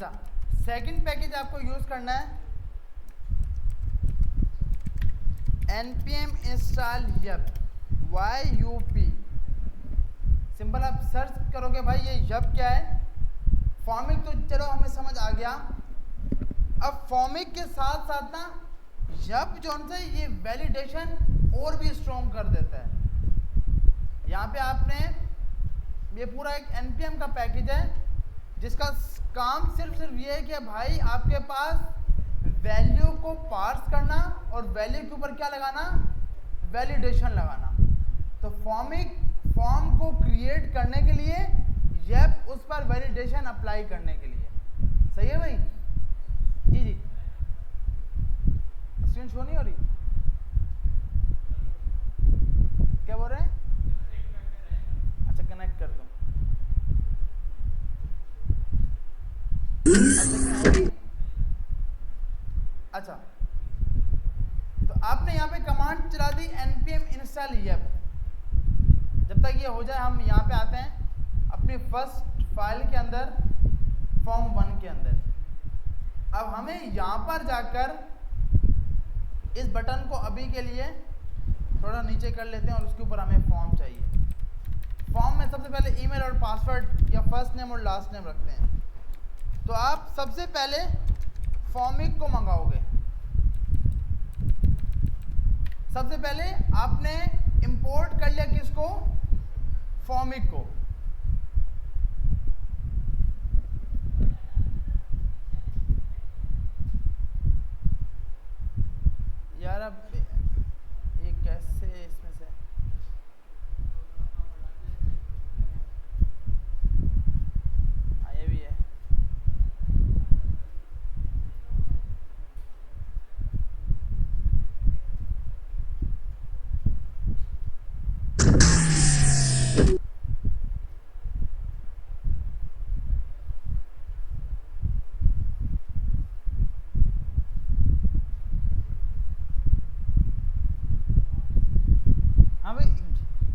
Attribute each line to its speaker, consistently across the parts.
Speaker 1: अच्छा, second package आपको use करना है npm install yup, yup। Simple आप सर्च करोगे भाई ये yup क्या है। फॉर्मिक तो चलो हमें समझ आ गया। अब फॉर्मिक के साथ साथ ना yup जो है ये वैलिडेशन और भी स्ट्रॉन्ग कर देता है। यहाँ पे आपने ये पूरा एक npm का पैकेज है जिसका काम सिर्फ ये है कि भाई आपके पास वैल्यू को पार्स करना और वैल्यू के ऊपर क्या लगाना, वैलिडेशन लगाना। तो फॉर्म को क्रिएट करने के लिए यप उस पर वैलिडेशन अप्लाई करने के लिए। सही है भाई? जी जी, स्क्रीन शो नहीं हो रही, क्या बोल रहे हैं? अच्छा कनेक्ट कर दो। अच्छा, तो आपने यहाँ पे कमांड चला दी npm install yup। जब तक ये हो जाए हम यहाँ पे आते हैं अपनी फर्स्ट फाइल के अंदर, form1 के अंदर। अब हमें यहाँ पर जाकर इस बटन को अभी के लिए थोड़ा नीचे कर लेते हैं और उसके ऊपर हमें फॉर्म चाहिए। फॉर्म में सबसे पहले ईमेल और पासवर्ड या फर्स्ट नेम और लास्ट नेम रखते हैं। तो आप सबसे पहले फॉर्मिक को मंगाओगे। सबसे पहले आपने इंपोर्ट कर लिया किसको, फॉर्मिक को। यार अब ये कैसे इसमें से, ये भी है।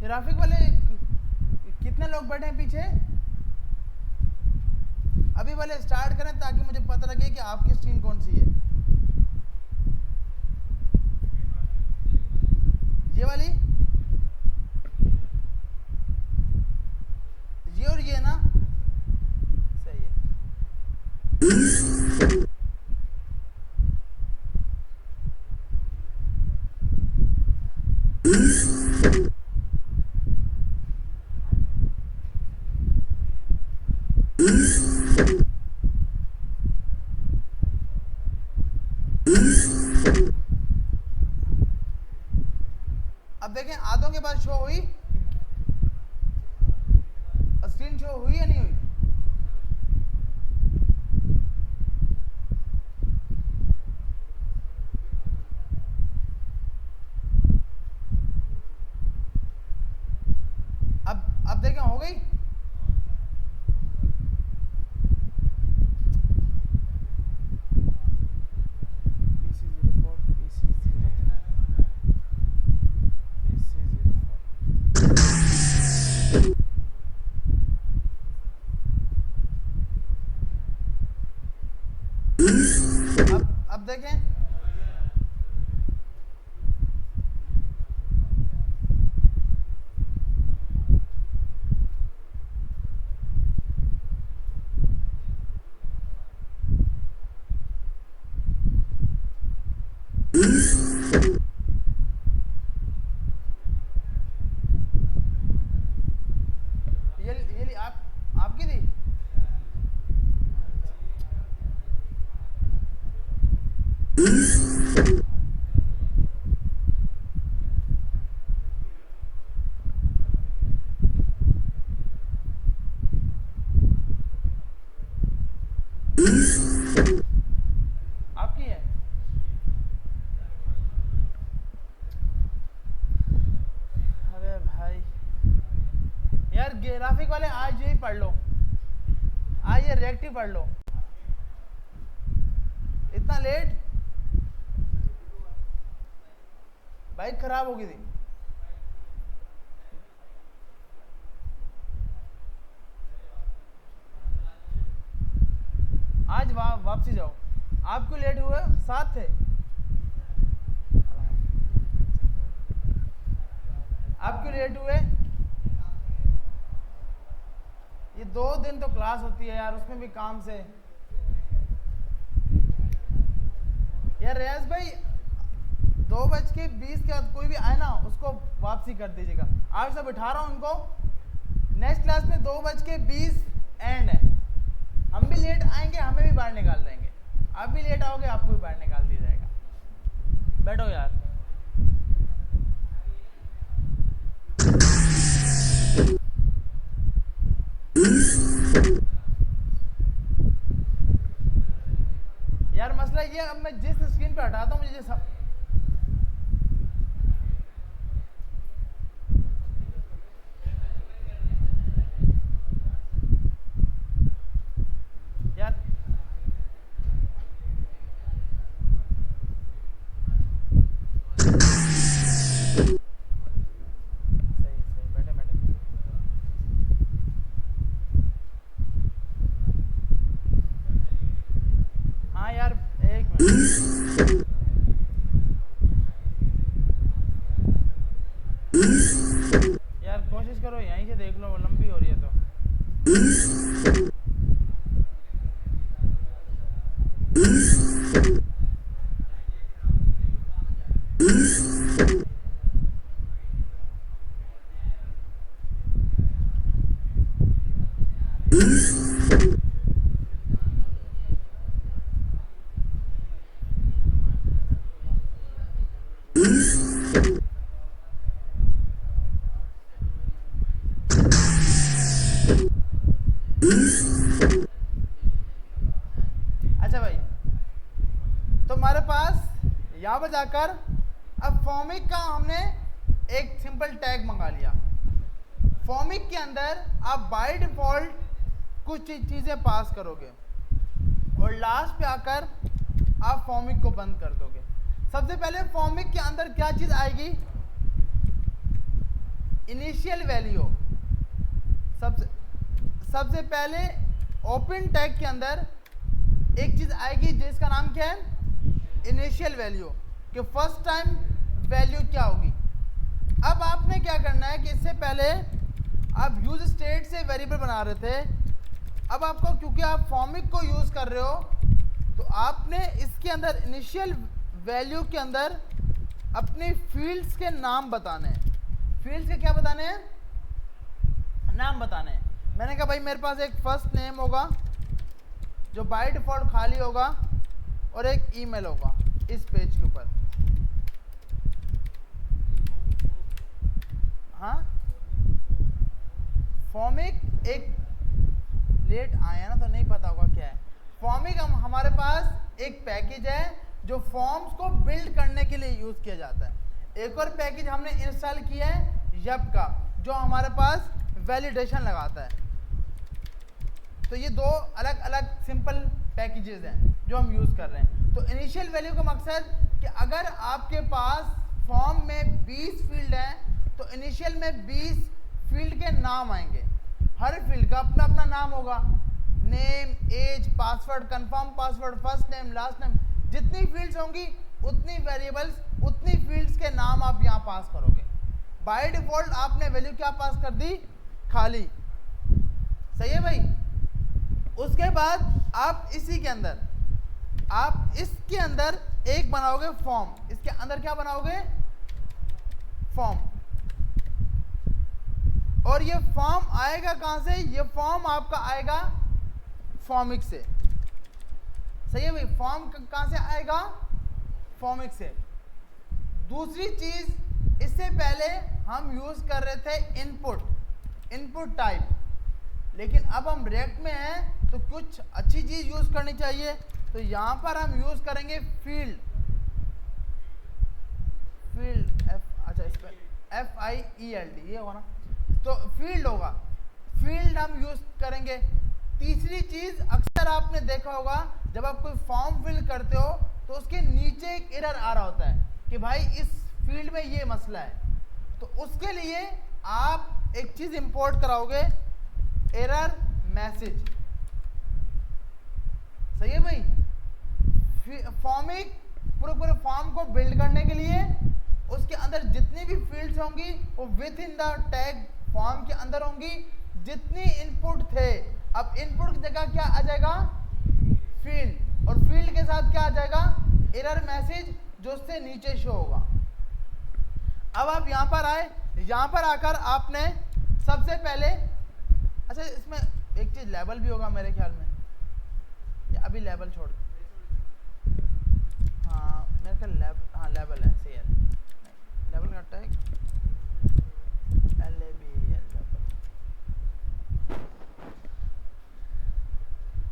Speaker 1: ग्राफिक वाले कितने लोग बैठे हैं पीछे? अभी वाले स्टार्ट करें ताकि मुझे पता लगे कि आपकी स्क्रीन कौन सी है। ये वाली, ये और ये ना, सही है। अब देखें आधों के बाद शो हुई, स्क्रीन शो हुई या नहीं हुई? अब देखें हो गई। अब देखें, ये आपकी थी। आपकी है। अरे भाई यार ग्राफिक वाले आज यही पढ़ लो, आज ये रिएक्टिव पढ़ लो। इतना लेट, बाइक खराब हो गई थी। आज वापसी जाओ। आप क्यों लेट हुए? 7 थे आप क्यों लेट हुए? ये 2 दिन तो क्लास होती है यार, उसमें भी काम से। यार रियाज भाई 2:20 के बाद कोई भी आए ना उसको वापसी कर दीजिएगा। आज सब बिठा रहा हूँ उनको। नेक्स्ट क्लास में 2:20 एंड है। हम भी लेट आएंगे, हमें भी बाहर निकाल देंगे। आप भी लेट आओगे, आपको भी बाहर निकाल दिया जाएगा। बैठो यार। यार मसला ये, अब मैं जिस स्क्रीन पे हटाता हूँ मुझे यार सही बैठे हाँ यार, एक मिनट यार, कोशिश करो यहीं से देख लो, वो लंबी हो रही है तो। अच्छा भाई, तो हमारे पास यहाँ पर जाकर अब फॉर्मिक का हमने एक सिंपल टैग मंगा लिया। फॉर्मिक के अंदर आप बाय डिफॉल्ट कुछ चीज़ें पास करोगे और लास्ट पे आकर आप फॉर्मिक को बंद कर दोगे। सबसे पहले फॉर्मिक के अंदर क्या चीज़ आएगी? Initial value. सबसे पहले ओपन टैग के अंदर एक चीज़ आएगी जिसका नाम क्या है? Initial value. कि फर्स्ट टाइम वैल्यू क्या होगी। अब आपने क्या करना है कि इससे पहले आप यूज स्टेट से वेरिएबल बना रहे थे। अब आपको, क्योंकि आप फॉर्मिक को यूज़ कर रहे हो, तो आपने इसके अंदर इनिशियल वैल्यू के अंदर अपने फील्ड्स के नाम बताने हैं। फील्ड्स के क्या बताने हैं? नाम बताने हैं। मैंने कहा भाई मेरे पास एक फर्स्ट नेम होगा जो बाय डिफॉल्ट खाली होगा और एक ईमेल होगा इस पेज के ऊपर। हाँ, फॉर्मिक एक लेट आया ना तो नहीं पता होगा क्या है। फॉर्मिक हमारे पास एक पैकेज है जो फॉर्म्स को बिल्ड करने के लिए यूज़ किया जाता है। एक और पैकेज हमने इंस्टॉल किया है यप का, जो हमारे पास वैलिडेशन लगाता है। तो ये 2 अलग अलग सिंपल पैकेजेस हैं जो हम यूज़ कर रहे हैं। तो इनिशियल वैल्यू का मकसद कि अगर आपके पास फॉर्म में 20 फील्ड हैं तो इनिशियल में 20 फील्ड के नाम आएंगे। हर फील्ड का अपना अपना नाम होगा। Name, age, password, confirm password, first name, last name, जितनी फील्ड्स होंगी उतनी वेरिएबल्स, उतनी फील्ड्स के नाम आप यहाँ पास करोगे। बाय डिफॉल्ट आपने वैल्यू क्या पास कर दी? खाली। सही है भाई। उसके बाद आप इसके अंदर एक बनाओगे फॉर्म। इसके अंदर क्या बनाओगे? फॉर्म। और ये फॉर्म आएगा कहां से? ये फॉर्म आपका आएगा फॉर्मिक से। सही है भाई। फॉर्म कहां से आएगा? फॉर्मिक से। दूसरी चीज, इससे पहले हम यूज कर रहे थे इनपुट टाइप, लेकिन अब हम रिएक्ट में हैं तो कुछ अच्छी चीज यूज करनी चाहिए। तो यहां पर हम यूज करेंगे फील्ड। अच्छा, इस पर FIELD ये होगा ना, तो फील्ड होगा। फील्ड हम यूज करेंगे। तीसरी चीज, अक्सर आपने देखा होगा जब आप कोई फॉर्म फिल करते हो तो उसके नीचे एक एरर आ रहा होता है कि भाई इस फील्ड में ये मसला है। तो उसके लिए आप एक चीज इंपोर्ट कराओगे, एरर मैसेज। सही है भाई। फॉर्मिक पूरे फॉर्म को बिल्ड करने के लिए उसके अंदर जितनी भी फील्ड्स होंगी वो with in the tag form के अंदर होंगी। जितनी इनपुट थे, अब इनपुट की जगह क्या आ जाएगा, फील्ड, और फील्ड के साथ क्या आ जाएगा, एरर मैसेज, जो उससे नीचे शो होगा। अब आप यहाँ पर आए, यहाँ पर आकर आपने सबसे पहले, अच्छा इसमें एक चीज लेवल भी होगा मेरे ख्याल में, या अभी लेवल छोड़, हाँ मेरे ख्याल लेवल, हाँ लेवल है, सही है, लेवल का टैग LABEL,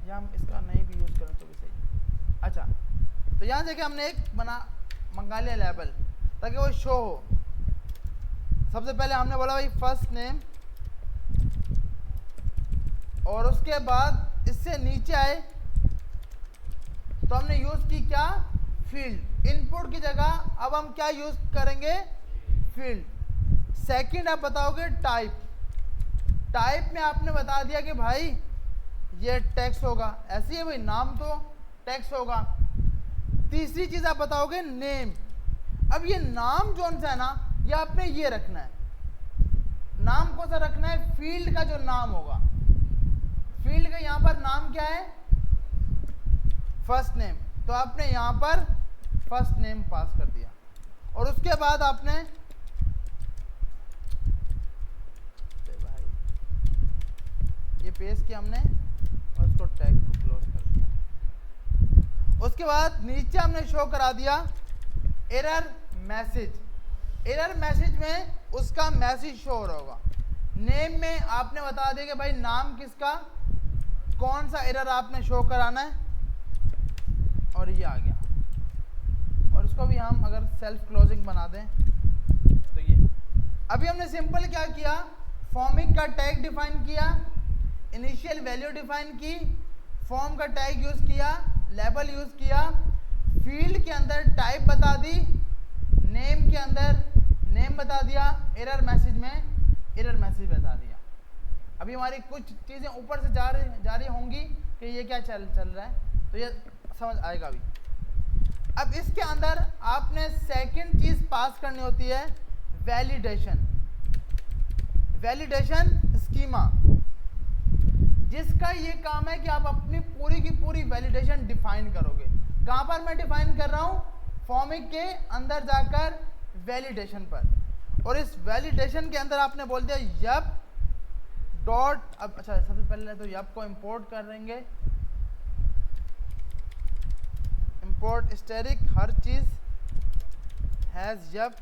Speaker 1: या हम इसका नहीं भी यूज करें तो भी सही। अच्छा, तो यहाँ से हमने एक मंगा लिया लेवल, ताकि वो शो हो। सबसे पहले हमने बोला भाई फर्स्ट नेम, और उसके बाद इससे नीचे आए तो हमने यूज की क्या, फील्ड। इनपुट की जगह अब हम क्या यूज करेंगे, फील्ड। सेकंड आप बताओगे टाइप। टाइप में आपने बता दिया कि भाई ये टेक्स्ट होगा, ऐसी है भाई, नाम तो टेक्स्ट होगा। तीसरी चीज आप बताओगे नेम। अब ये नाम जो सा है ना, ये आपने ये रखना है, नाम कौन सा रखना है, फील्ड का जो नाम होगा। फील्ड का यहां पर नाम क्या है, फर्स्ट नेम, तो आपने यहां पर फर्स्ट नेम पास कर दिया। और उसके बाद आपने भाई ये पेस्ट किया हमने, और उसको टैग को क्लोज कर दिया। उसके बाद नीचे हमने शो करा दिया एरर मैसेज। एरर मैसेज में उसका मैसेज शो हो रहा होगा। नेम में आपने बता दिया कि भाई नाम किसका, कौन सा एरर आपने शो कराना है, और ये आ गया। और उसको भी हम अगर सेल्फ क्लोजिंग बना दें तो ये, अभी हमने सिंपल क्या किया, फॉर्मिक का टैग डिफाइन किया, इनिशियल वैल्यू डिफाइन की, फॉर्म का टैग यूज किया, लेबल यूज किया, फील्ड के अंदर टाइप बता दी, नेम के अंदर नेम बता दिया, एरर मैसेज में एरर मैसेज बता दिया। अभी हमारी कुछ चीज़ें ऊपर से जा रही होंगी कि ये क्या चल रहा है, तो ये समझ आएगा अभी। अब इसके अंदर आपने सेकंड चीज पास करनी होती है, वैलिडेशन। वैलिडेशन स्कीमा, जिसका ये काम है कि आप अपनी पूरी की पूरी वैलिडेशन डिफाइन करोगे। कहां पर मैं डिफाइन कर रहा हूं, फॉर्मिक के अंदर जाकर वैलिडेशन पर। और इस वैलिडेशन के अंदर आपने बोल दिया यप डॉट, अब अच्छा सबसे पहले तो यप को इंपोर्ट कर देंगे, इंपोर्ट स्टैटिक हर चीज हैज यप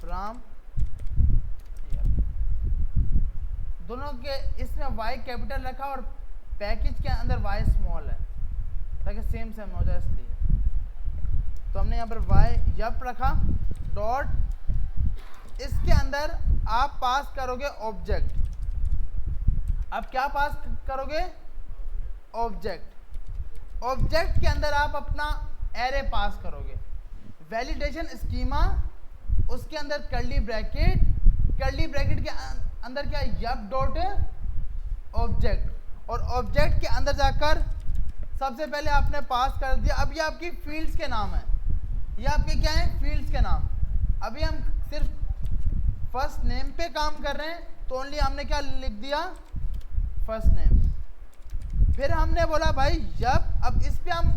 Speaker 1: फ्रॉम यप। दोनों के इसमें y कैपिटल रखा और पैकेज के अंदर y स्मॉल है, ताकि सेम हो जाए इसलिए। तो हमने यहाँ पर y यप रखा डॉट, इसके अंदर आप पास करोगे ऑब्जेक्ट। अब क्या पास करोगे, ऑब्जेक्ट। ऑब्जेक्ट के अंदर आप अपना एरे पास करोगे। वैलिडेशन स्कीमा, उसके अंदर कर्ली ब्रैकेट, कर्ली ब्रैकेट के अंदर क्या, यप डॉट ऑब्जेक्ट, और ऑब्जेक्ट के अंदर जाकर सबसे पहले आपने पास कर दिया। अब ये आपकी फील्ड्स के नाम है, ये आपके क्या है, फील्ड्स के नाम। अभी हम सिर्फ फर्स्ट नेम पे काम कर रहे हैं, तो ओनली हमने क्या लिख दिया, फर्स्ट नेम। फिर हमने बोला भाई जब, अब इस पे हम,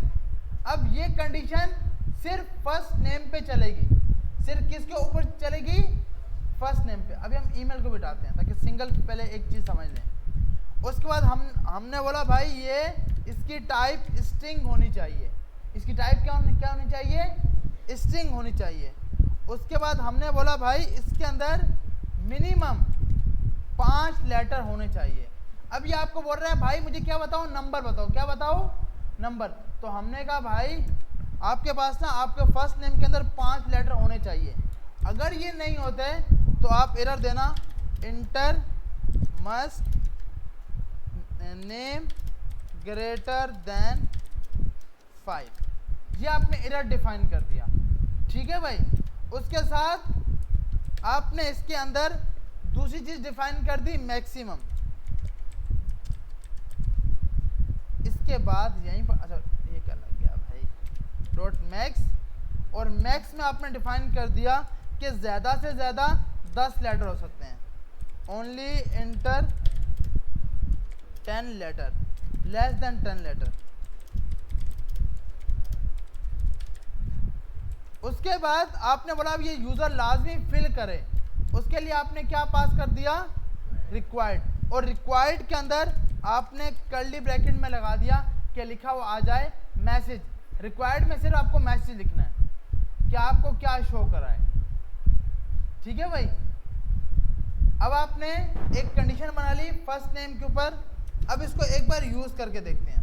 Speaker 1: अब ये कंडीशन सिर्फ फर्स्ट नेम पे चलेगी। सिर्फ किसके ऊपर चलेगी, फर्स्ट नेम पे। अभी हम ईमेल को बिठाते हैं ताकि सिंगल पहले एक चीज समझ लें। उसके बाद हमने बोला भाई ये इसकी टाइप स्ट्रिंग होनी चाहिए। इसकी टाइप क्या होनी चाहिए, स्ट्रिंग होनी चाहिए। उसके बाद हमने बोला भाई इसके अंदर मिनिमम 5 लेटर होने चाहिए। अब ये आपको बोल रहा है भाई मुझे क्या बताओ, नंबर बताओ, क्या बताओ, नंबर। तो हमने कहा भाई आपके पास ना आपके फर्स्ट नेम के अंदर 5 लेटर होने चाहिए। अगर ये नहीं होते तो आप एरर देना, inter must name greater than 5। ये आपने एरर डिफाइन कर दिया, ठीक है भाई। उसके साथ आपने इसके अंदर दूसरी चीज डिफाइन कर दी, मैक्सिमम। उसके बाद यहीं पर, अच्छा ये क्या लग गया भाई, डॉट मैक्स, और मैक्स में आपने डिफाइन कर दिया कि ज़्यादा से ज़्यादा 10 लेटर हो सकते हैं, only enter 10 letter, less than 10 letter. उसके बाद आपने बोला अब ये यूज़र लाजमी फिल करे, उसके लिए आपने क्या पास कर दिया, रिक्वायर्ड, और रिक्वायर्ड के अंदर आपने कर्ली ब्रैकेट में लगा दिया कि लिखा हुआ आ जाए मैसेज। रिक्वायर्ड में सिर्फ आपको मैसेज लिखना है कि आपको क्या शो कराए, ठीक है भाई। अब आपने एक कंडीशन बना ली फर्स्ट नेम के ऊपर। अब इसको एक बार यूज़ करके देखते हैं।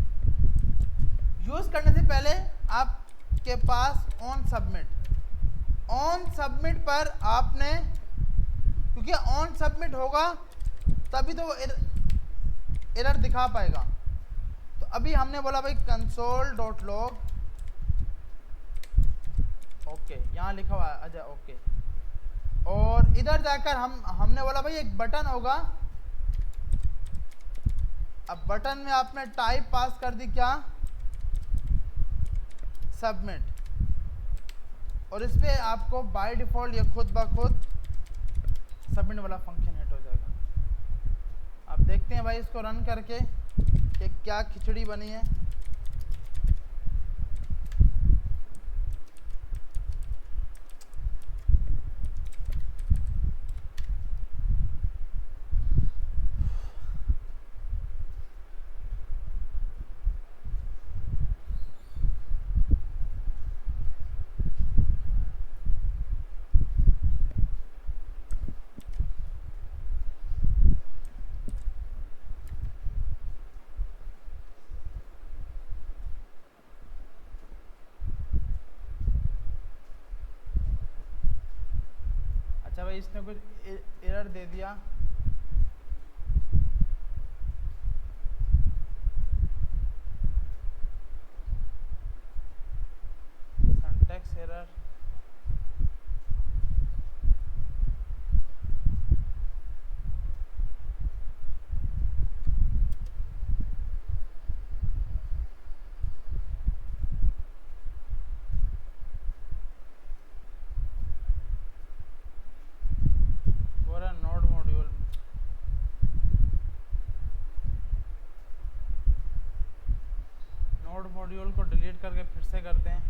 Speaker 1: यूज़ करने से पहले आपके पास ऑन सबमिट पर आपने, क्योंकि ऑन सबमिट होगा तभी तो वो एरर दिखा पाएगा। तो अभी हमने बोला भाई कंसोल डॉट लॉग, ओके यहाँ लिखा हुआ है, अच्छा ओके, और इधर जाकर हमने बोला भाई एक बटन होगा। अब बटन में आपने टाइप पास कर दी क्या, सबमिट, और इस पे आपको बाय डिफॉल्ट ये खुद ब खुद सबमिट वाला फंक्शन हिट हो जाएगा। अब देखते हैं भाई इसको रन करके कि क्या खिचड़ी बनी है। अच्छा भाई इसने कुछ एरर दे दिया, सिंटैक्स एरर। नोड मॉड्यूल को डिलीट करके फिर से करते हैं।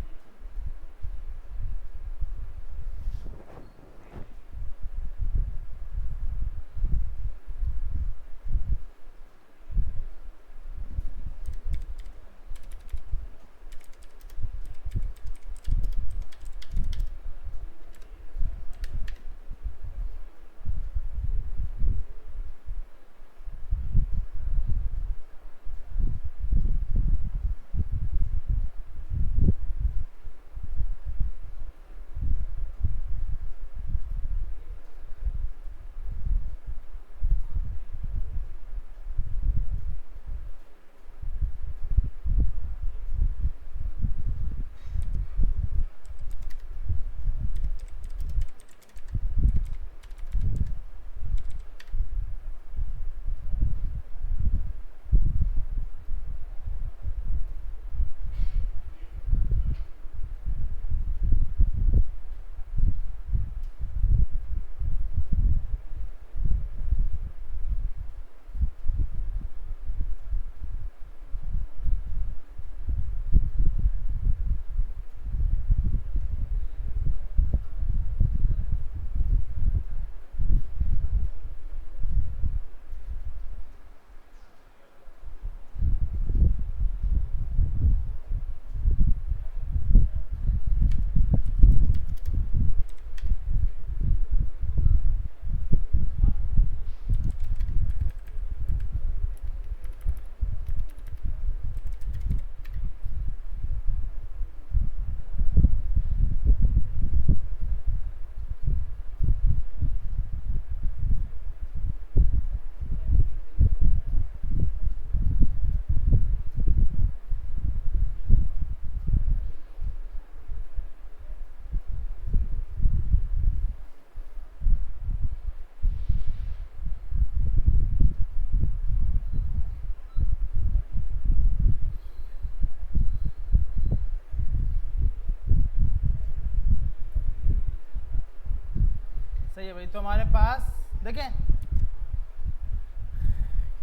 Speaker 1: तो हमारे पास देखें,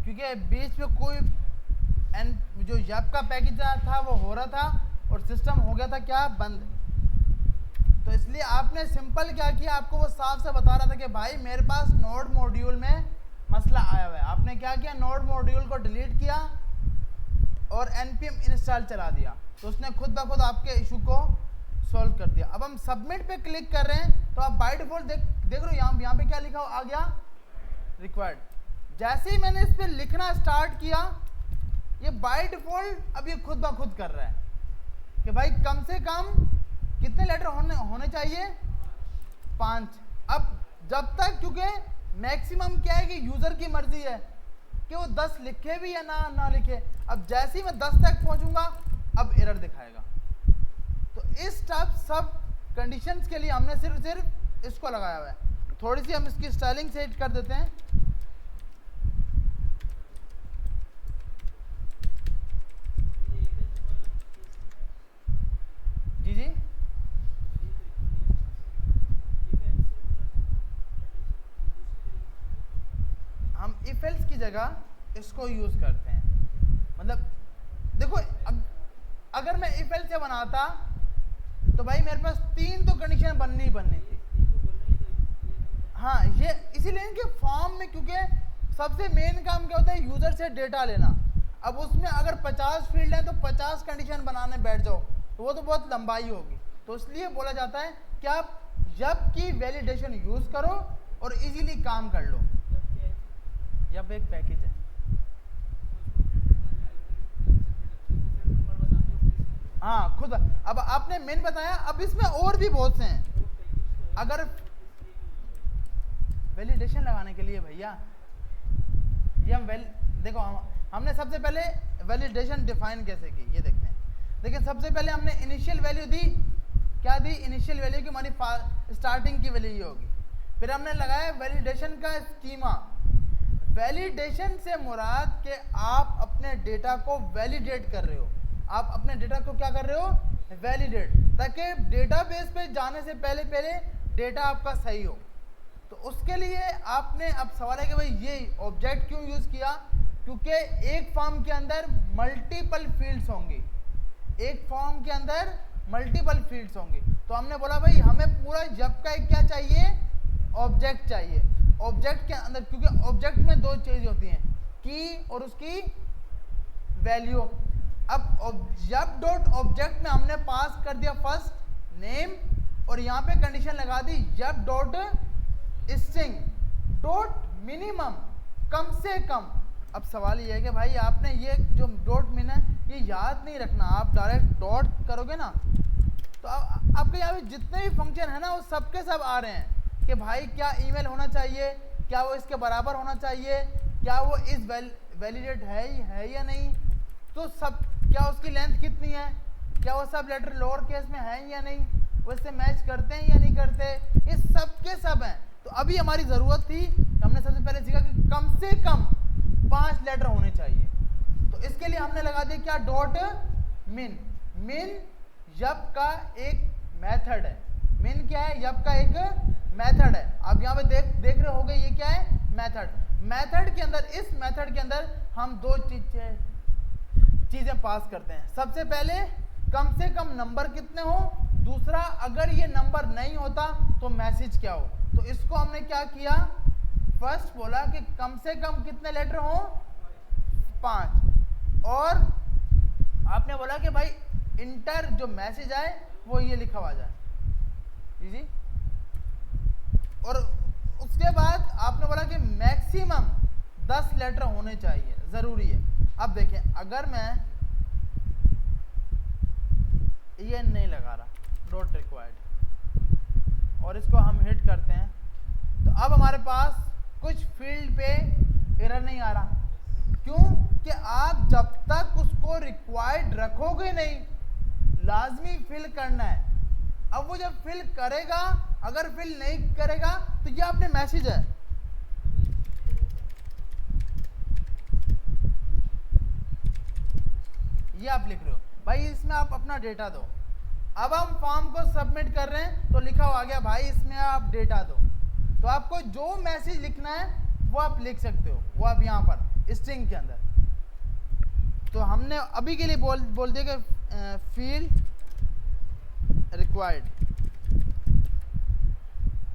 Speaker 1: क्योंकि बीच में कोई जो यप का पैकेज था वो हो रहा था और सिस्टम हो गया था क्या, बंद। तो इसलिए आपने सिंपल क्या किया, आपको वो साफ से बता रहा था कि भाई मेरे पास नोड मॉड्यूल में मसला आया हुआ है। आपने क्या किया, नोड मॉड्यूल को डिलीट किया और npm इंस्टॉल चला दिया, तो उसने खुद ब खुद आपके इशू को सॉल्व कर दिया। अब हम सबमिट पे क्लिक कर रहे हैं तो आप बाय डिफॉल्ट देख रहे हो यहाँ पे क्या लिखा आ गया, रिक्वायर्ड। जैसे ही मैंने इस पर लिखना स्टार्ट किया, ये बाय डिफॉल्ट अब ये खुद ब खुद कर रहा है कि भाई कम से कम कितने लेटर होने चाहिए, 5। अब जब तक, क्योंकि मैक्सिमम क्या है कि यूजर की मर्जी है कि वो 10 लिखे भी या ना लिखे। अब जैसे ही मैं 10 तक पहुंचूंगा अब एरर दिखाएगा। तो इस टाइप सब कंडीशंस के लिए हमने सिर्फ इसको लगाया हुआ है। थोड़ी सी हम इसकी स्टाइलिंग सेट कर देते हैं। जी जी, हम इफ एल्स की जगह इसको यूज करते हैं। मतलब देखो, अगर मैं इफ एल्स से बनाता तो भाई मेरे पास 3 तो कंडीशन बननी थी। हाँ, ये इसीलिए इनके फॉर्म में, क्योंकि सबसे मेन काम क्या होता है, यूजर से डेटा लेना। अब उसमें अगर 50 फील्ड हैं तो 50 कंडीशन बनाने बैठ जाओ तो वो तो बहुत लंबाई होगी। तो इसलिए बोला जाता है कि आप यप की वैलिडेशन यूज करो और इजीली काम कर लो। यप एक पैकेज है। हाँ, खुद अब आपने मेन बताया, अब इसमें और भी बहुत से हैं। अगर वैलिडेशन लगाने के लिए भैया, ये हम देखो, हमने सबसे पहले वैलिडेशन डिफाइन कैसे की ये देखते हैं। देखिए, सबसे पहले हमने इनिशियल वैल्यू दी। क्या दी, इनिशियल वैल्यू की हमारी स्टार्टिंग की वैल्यू ये होगी। फिर हमने लगाया वैलिडेशन का स्कीमा। वैलिडेशन से मुराद के आप अपने डेटा को वैलिडेट कर रहे हो। आप अपने डेटा को क्या कर रहे हो, वैलिडेट, ताकि डेटाबेस पे जाने से पहले डेटा आपका सही हो। तो उसके लिए आपने, अब सवाल है कि भाई ये ऑब्जेक्ट क्यों यूज किया, क्योंकि एक फॉर्म के अंदर मल्टीपल फील्ड्स होंगी। एक फॉर्म के अंदर मल्टीपल फील्ड्स होंगी। तो हमने बोला भाई हमें पूरा यप का एक क्या चाहिए, ऑब्जेक्ट चाहिए। ऑब्जेक्ट के अंदर, क्योंकि ऑब्जेक्ट में 2 चीज होती हैं, की और उसकी वैल्यू। अब यप डॉट ऑब्जेक्ट में हमने पास कर दिया फर्स्ट नेम और यहाँ पे कंडीशन लगा दी yup dot string dot minimum, कम से कम। अब सवाल ये है कि भाई आपने ये जो डॉट मिन है ये याद नहीं रखना, आप डायरेक्ट डॉट करोगे ना तो आपके यहाँ पे जितने भी फंक्शन है ना वो सबके सब आ रहे हैं कि भाई क्या ईमेल होना चाहिए, क्या वो इसके बराबर होना चाहिए, क्या वो इस वैलिडेट है या नहीं, तो सब, क्या उसकी लेंथ कितनी है, क्या वो सब लेटर लोअर केस में है या नहीं, वो इससे मैच करते हैं या नहीं करते, ये सब के सब हैं। तो अभी हमारी ज़रूरत थी, हमने सबसे पहले सीखा कि कम से कम 5 लेटर होने चाहिए। तो इसके लिए हमने लगा दिया क्या, डॉट मिन। मिन यप का एक मेथड है। मिन क्या है, यप का एक मेथड है। आप यहाँ पे देख रहे होगे ये क्या है, मेथड। मेथड के अंदर, इस मेथड के अंदर हम 2 चीजें पास करते हैं। सबसे पहले कम से कम नंबर कितने हो, दूसरा अगर ये नंबर नहीं होता तो मैसेज क्या हो। तो इसको हमने क्या किया, फर्स्ट बोला कि कम से कम कितने लेटर हो, 5, और आपने बोला कि भाई इंटर जो मैसेज आए वो ये लिखा हुआ जाए जी। और उसके बाद आपने बोला कि मैक्सिमम 10 लेटर होने चाहिए, जरूरी है। अब देखें, अगर मैं ये नहीं लगा रहा डॉट रिक्वायर्ड और इसको हम हिट करते हैं तो अब हमारे पास कुछ फील्ड पे एरर नहीं आ रहा। क्यों कि आप जब तक उसको रिक्वायर्ड रखोगे नहीं, लाजमी फिल करना है। अब वो जब फिल करेगा, अगर फिल नहीं करेगा तो ये आपने मैसेज है, ये आप लिख रहे हो भाई इसमें आप अपना डेटा दो। अब हम फॉर्म को सबमिट कर रहे हैं तो लिखा हुआ आ गया भाई इसमें आप डेटा दो। तो आपको जो मैसेज लिखना है वो आप लिख सकते हो, वो आप यहाँ पर स्ट्रिंग के अंदर। तो हमने अभी के लिए बोल दिया कि फील्ड रिक्वायर्ड।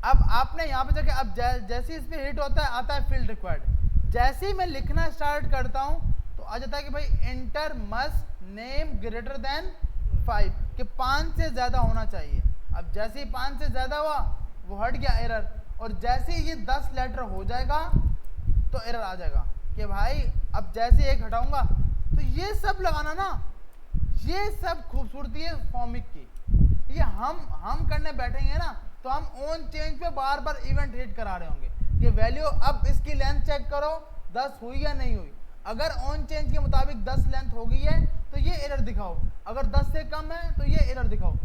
Speaker 1: अब आपने यहाँ पे जाके अब जैसे इस पे हिट होता है आता है फील्ड रिक्वायर्ड, जैसे ही मैं लिखना स्टार्ट करता हूँ तो आ जाता है कि भाई enter must name greater than 5, कि 5 से ज़्यादा होना चाहिए। अब जैसे ही 5 से ज़्यादा हुआ वो हट गया एरर, और जैसे ही ये 10 लेटर हो जाएगा तो एरर आ जाएगा कि भाई अब जैसे एक हटाऊंगा। तो ये सब लगाना ना, ये सब खूबसूरती है फॉर्मिक की। ये हम करने बैठेंगे ना तो हम ऑन चेंज पे बार बार इवेंट हिट करा रहे होंगे कि वैल्यू अब इसकी लेंथ चेक करो 10 हुई या नहीं हुई। अगर ऑन चेंज के मुताबिक 10 लेंथ हो गई है तो ये एरर दिखाओ, अगर 10 से कम है तो ये एरर दिखाओ।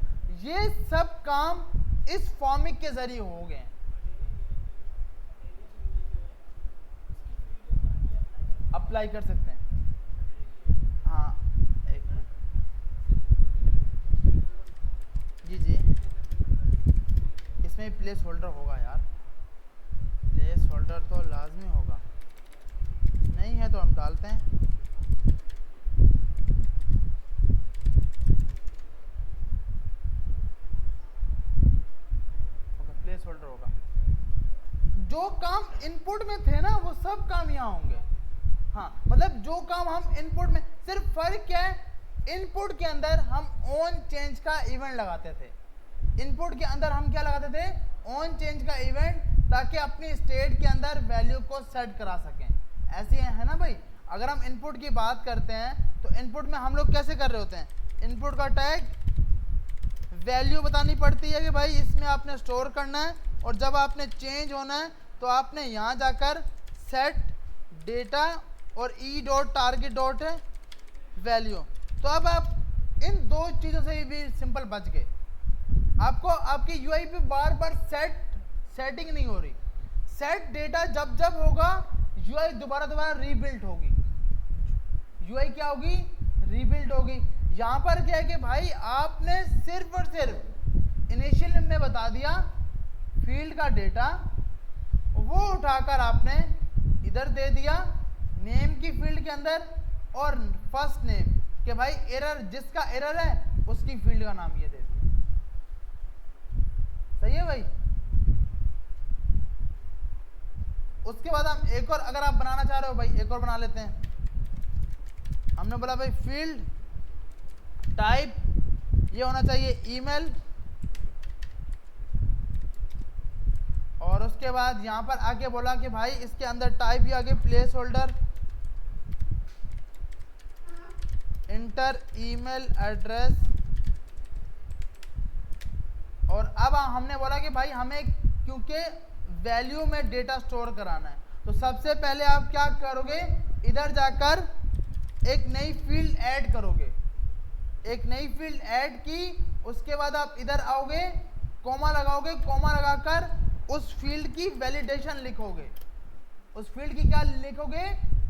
Speaker 1: ये सब काम इस फॉर्मिक के जरिए हो गए। अप्लाई कर सकते हैं। हाँ एक मिनट जी, इसमें प्लेस होल्डर होगा यार, प्लेस होल्डर तो लाजमी होगा, नहीं है तो हम डालते हैं। प्लेस होल्डर होगा। जो काम इनपुट में थे ना वो सब काम यहाँ होंगे। हाँ मतलब जो काम हम इनपुट में, सिर्फ फर्क क्या है, इनपुट के अंदर हम ऑन चेंज का इवेंट लगाते थे। इनपुट के अंदर हम क्या लगाते थे, ऑन चेंज का इवेंट, ताकि अपनी स्टेट के अंदर वैल्यू को सेट करा सकें। ऐसे है ना भाई। अगर हम इनपुट की बात करते हैं तो इनपुट में हम लोग कैसे कर रहे होते हैं, इनपुट का टैग वैल्यू बतानी पड़ती है कि भाई इसमें आपने स्टोर करना है, और जब आपने चेंज होना है तो आपने यहाँ जाकर सेट डेटा और E dot target dot value. तो अब आप इन दो चीज़ों से भी सिंपल बच गए। आपको आपकी यूआई पे बार बार सेटिंग नहीं हो रही। सेट डेटा जब जब होगा यूआई दोबारा रीबिल्ड होगी। यूआई क्या होगी, रीबिल्ड होगी। यहाँ पर क्या है कि भाई आपने सिर्फ और सिर्फ इनिशियल में बता दिया फील्ड का डेटा, वो उठाकर आपने इधर दे दिया नेम की फील्ड के अंदर, और फर्स्ट नेम कि भाई एरर, जिसका एरर है उसकी फील्ड का नाम ये दे दिया। सही है भाई। उसके बाद हम एक और, अगर आप बनाना चाह रहे हो भाई एक और बना लेते हैं। हमने बोला भाई फील्ड टाइप ये होना चाहिए ईमेल, और उसके बाद यहां पर आगे बोला कि भाई इसके अंदर टाइप ही आगे place holder, inter email address. और अब हमने बोला कि भाई हमें क्योंकि वैल्यू में डेटा स्टोर कराना है, तो सबसे पहले आप क्या करोगे, इधर जाकर एक नई फील्ड ऐड करोगे। एक नई फील्ड ऐड की, उसके बाद आप इधर आओगे, कॉमा लगाओगे, कॉमा लगाकर उस फील्ड की वैलिडेशन लिखोगे। उस फील्ड की क्या लिखोगे,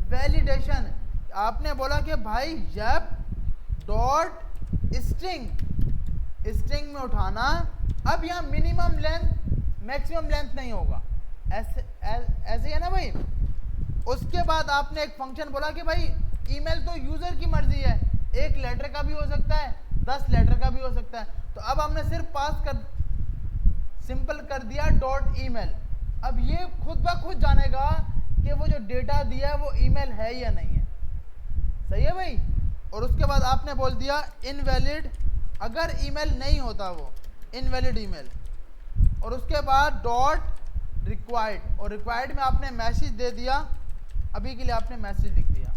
Speaker 1: वैलिडेशन। आपने बोला कि भाई जब डॉट स्ट्रिंग, स्ट्रिंग में उठाना। अब यहाँ मिनिमम लेंथ मैक्सिमम लेंथ नहीं होगा, ऐसे है ना भाई। उसके बाद आपने एक फंक्शन बोला कि भाई ईमेल तो यूजर की मर्जी है, 1 लेटर का भी हो सकता है, 10 लेटर का भी हो सकता है। तो अब हमने सिर्फ पास कर सिंपल कर दिया डॉट ईमेल। अब ये खुद ब खुद जानेगा कि वो जो डेटा दिया है वो ईमेल है या नहीं है। सही है भाई। और उसके बाद आपने बोल दिया इनवैलिड, अगर ईमेल नहीं होता वो इनवैलिड ईमेल। और उसके बाद डॉट रिक्वायर्ड, और रिक्वायर्ड में आपने मैसेज दे दिया, अभी के लिए आपने मैसेज लिख दिया।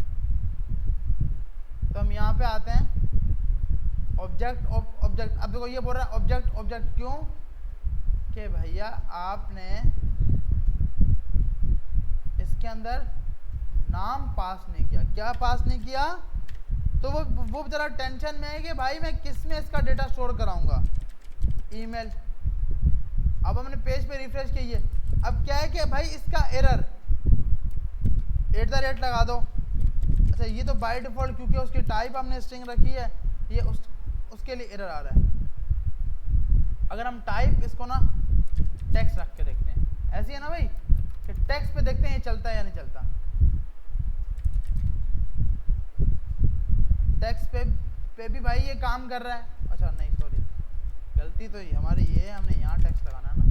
Speaker 1: तो हम यहाँ पे आते हैं ऑब्जेक्ट ऑब्जेक्ट। अब देखो ये बोल रहा है ऑब्जेक्ट ऑब्जेक्ट, क्यों कि भैया आपने इसके अंदर नाम पास नहीं किया। क्या पास नहीं किया, तो वो जरा टेंशन में है कि भाई मैं किस में इसका डेटा स्टोर कराऊंगा, ईमेल। अब हमने पेज पे रिफ्रेश किए, अब क्या है कि भाई इसका एरर @ लगा दो। अच्छा ये तो बाय डिफॉल्ट क्योंकि उसकी टाइप हमने स्ट्रिंग रखी है, ये उसके लिए एरर आ रहा है। अगर हम टाइप इसको ना टेक्स्ट रख के देखते हैं, ऐसी है ना भाई कि टेक्स्ट पे देखते हैं ये चलता है या नहीं चलता। टेक्स्ट पे भी भाई ये काम कर रहा है। अच्छा नहीं सॉरी, गलती तो हमारी ये है, हमने यहाँ टेक्स्ट लगाना है ना।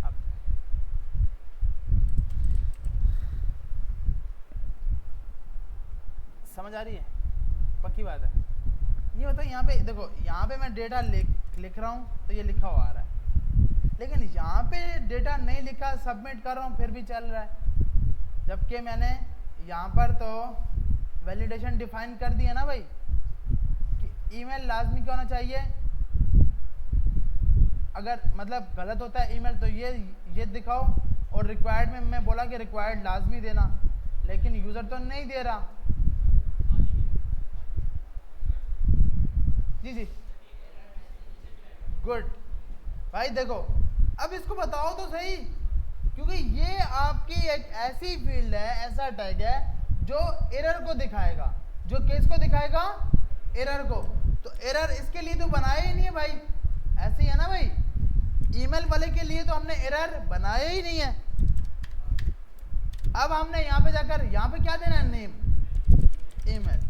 Speaker 1: अब समझ आ रही है, पक्की बात है। ये बताओ यहाँ पे देखो, यहाँ पे मैं डेटा लिख रहा हूँ तो ये लिखा हुआ आ रहा है, लेकिन यहाँ पे डेटा नहीं लिखा, सबमिट कर रहा हूँ फिर भी चल रहा है। जबकि मैंने यहाँ पर तो वैलिडेशन डिफाइन कर दिया ना भाई कि ईमेल लाजमी क्या होना चाहिए। अगर मतलब गलत होता है ईमेल तो ये दिखाओ, और रिक्वायर्ड में मैं बोला कि रिक्वायर्ड लाजमी देना, लेकिन यूज़र तो नहीं दे रहा। जी जी गुड भाई। देखो अब इसको बताओ तो सही, क्योंकि ये आपकी एक ऐसी फील्ड है, ऐसा टैग है जो एरर को दिखाएगा। जो केस को दिखाएगा, एरर को। तो एरर इसके लिए तो बनाया ही नहीं है भाई, ऐसे ही है ना भाई। ईमेल वाले के लिए तो हमने एरर बनाया ही नहीं है। अब हमने यहाँ पे जाकर यहाँ पे क्या देना है, नेम ईमेल।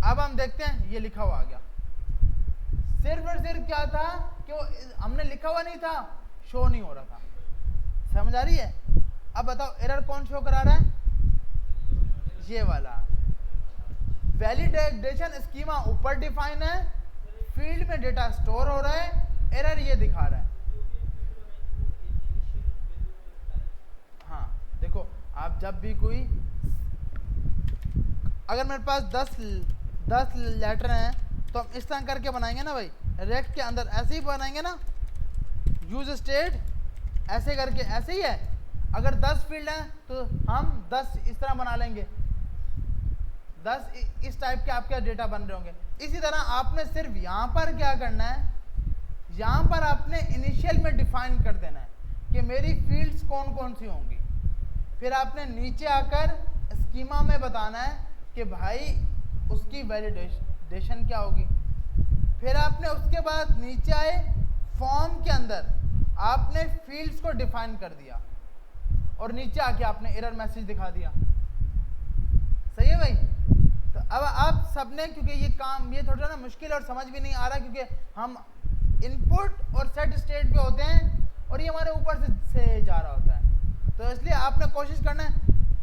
Speaker 1: अब हम देखते हैं ये लिखा हुआ आ गया। सिर्फ और सिर्फ क्या था कि वो हमने लिखा हुआ नहीं था, शो नहीं हो रहा था। समझ आ रही है। अब बताओ एरर कौन शो करा रहा है, ये वाला। वैलिडेशन स्कीमा ऊपर डिफाइन है, फील्ड में डेटा स्टोर हो रहा है, एरर ये दिखा रहा है। हाँ देखो, आप जब भी कोई, अगर मेरे पास 10 लेटर हैं तो हम इस तरह करके बनाएंगे ना भाई, रेक्ट के अंदर ऐसे ही बनाएंगे ना, यूज स्टेट ऐसे करके, ऐसे ही है। अगर 10 फील्ड हैं तो हम 10 इस तरह बना लेंगे, 10 इस टाइप के आपके डेटा बन रहे होंगे। इसी तरह आपने सिर्फ यहाँ पर क्या करना है, यहाँ पर आपने इनिशियल में डिफाइन कर देना है कि मेरी फील्ड्स कौन कौन सी होंगी। फिर आपने नीचे आकर स्कीमा में बताना है कि भाई उसकी वैलिडेशन क्या होगी। फिर आपने उसके बाद नीचे आए फॉर्म के अंदर आपने फील्ड्स को डिफाइन कर दिया, और नीचे आके आपने एरर मैसेज दिखा दिया। सही है भाई। तो अब आप सबने, क्योंकि ये काम ये थोड़ा ना मुश्किल और समझ भी नहीं आ रहा, क्योंकि हम इनपुट और सेट स्टेट पे होते हैं और ये हमारे ऊपर से जा रहा होता है। तो इसलिए आपने कोशिश करना है,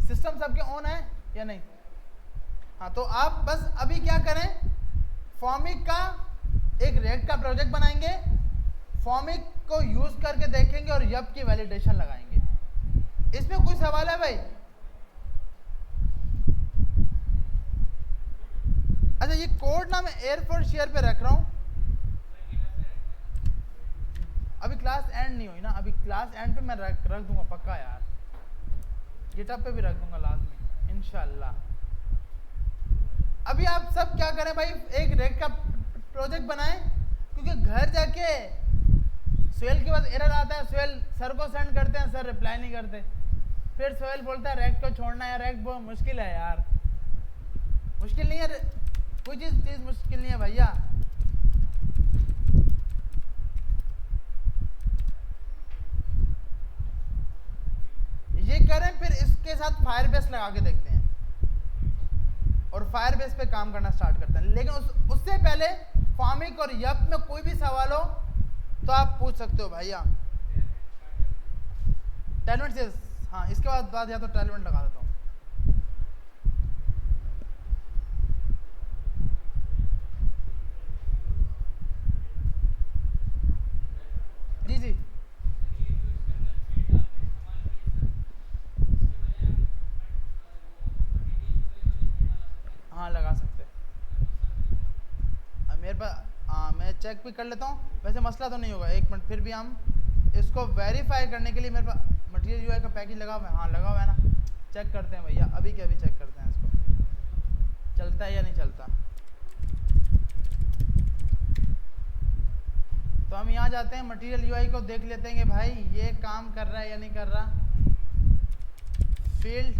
Speaker 1: सिस्टम सबके ऑन है या नहीं। हाँ तो आप बस अभी क्या करें, फॉर्मिक का एक रेड का प्रोजेक्ट बनाएंगे, फॉर्मिक को यूज करके देखेंगे और यप की वैलिडेशन लगाएंगे। इसमें कोई सवाल है भाई? अच्छा ये कोड ना मैं एयरफोर्स शेयर पे रख रहा हूँ, अभी क्लास एंड नहीं हुई ना, अभी क्लास एंड पे मैं रख दूंगा पक्का यार, गिटहब पे भी रख दूंगा लाजमी इंशाल्लाह। अभी आप सब क्या करें भाई, एक रेक का प्रोजेक्ट बनाएं, क्योंकि घर जाके सोहेल के पास एरर आता है, सोहेल सर को सेंड करते हैं, सर रिप्लाई नहीं करते, फिर सोहेल बोलता है रैक को छोड़ना है, रैक बहुत मुश्किल है यार। मुश्किल नहीं है, कोई चीज़ मुश्किल नहीं है भैया। ये करें, फिर इसके साथ फायरबेस लगा के देखते हैं और फायरबेस पे काम करना स्टार्ट करते हैं। लेकिन उससे पहले फॉर्मिक और यप में कोई भी सवाल हो तो आप पूछ सकते हो भैया। टैलेंट से हाँ, इसके बाद या तो टैलेंट लगा देता हूँ। जी जी हाँ लगा सकते हैं। मेरे पास मैं चेक भी कर लेता हूँ, वैसे मसला तो नहीं होगा। एक मिनट, फिर भी हम इसको वेरीफाई करने के लिए मेरे पास मटेरियल यूआई का पैकेज लगा हुआ है। हाँ लगा हुआ है ना, चेक करते हैं भैया, अभी के अभी चेक करते हैं इसको चलता है या नहीं चलता। तो हम यहाँ जाते हैं, मटेरियल यूआई को देख लेते हैं कि भाई ये काम कर रहा है या नहीं कर रहा। फील्ड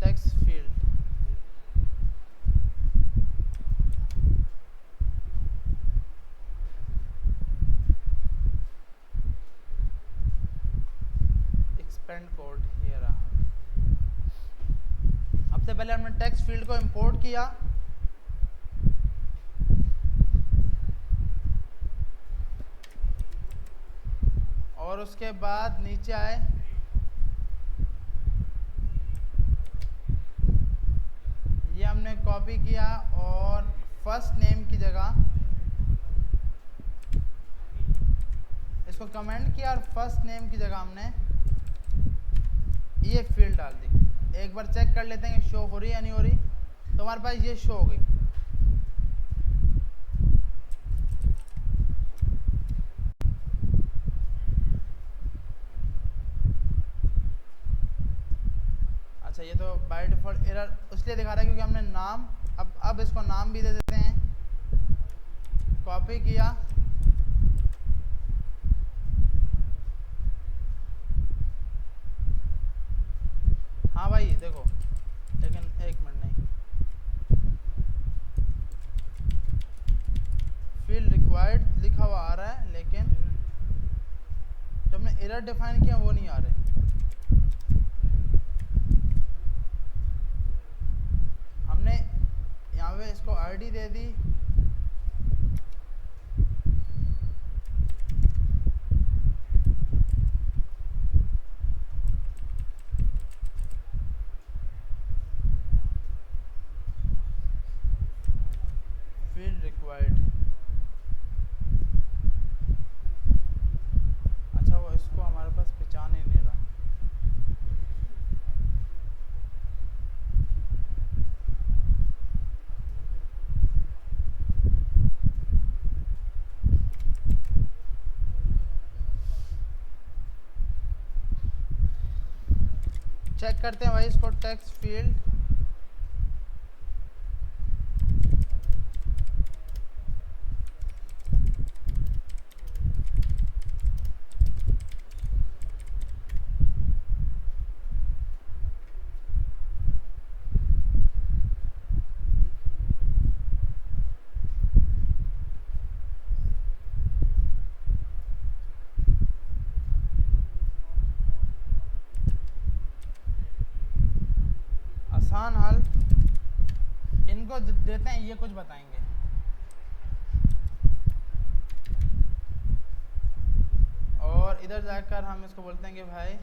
Speaker 1: टेक्स्ट फील्ड, पेंड कोड ये रहा। सबसे पहले हमने टेक्स्ट फील्ड को इंपोर्ट किया, और उसके बाद नीचे आए, ये हमने कॉपी किया और फर्स्ट नेम की जगह इसको कमेंट किया और फर्स्ट नेम की जगह हमने ये फील्ड डाल दी। एक बार चेक कर लेते हैं कि शो हो रही है या नहीं हो रही। तो हमारे पास ये शो हो गई। अच्छा, ये तो बाय डिफॉल्ट एरर इसलिए दिखा रहा है क्योंकि हमने नाम, अब इसको नाम भी दे देते हैं। कॉपी किया, हाँ भाई देखो, लेकिन एक मिनट नहीं, फील्ड रिक्वायर्ड लिखा हुआ आ रहा है, लेकिन जब हमने एरर डिफाइन किया वो नहीं आ रहे। हमने यहाँ पे इसको आईडी दे दी, फील्ड रिक्वायर्ड। अच्छा, वो इसको हमारे पास पहचान ही नहीं रहा। चेक करते हैं भाई इसको, टेक्स्ट फील्ड, आसान हल इनको देते हैं, ये कुछ बताएंगे। और इधर जाकर हम इसको बोलते हैं कि भाई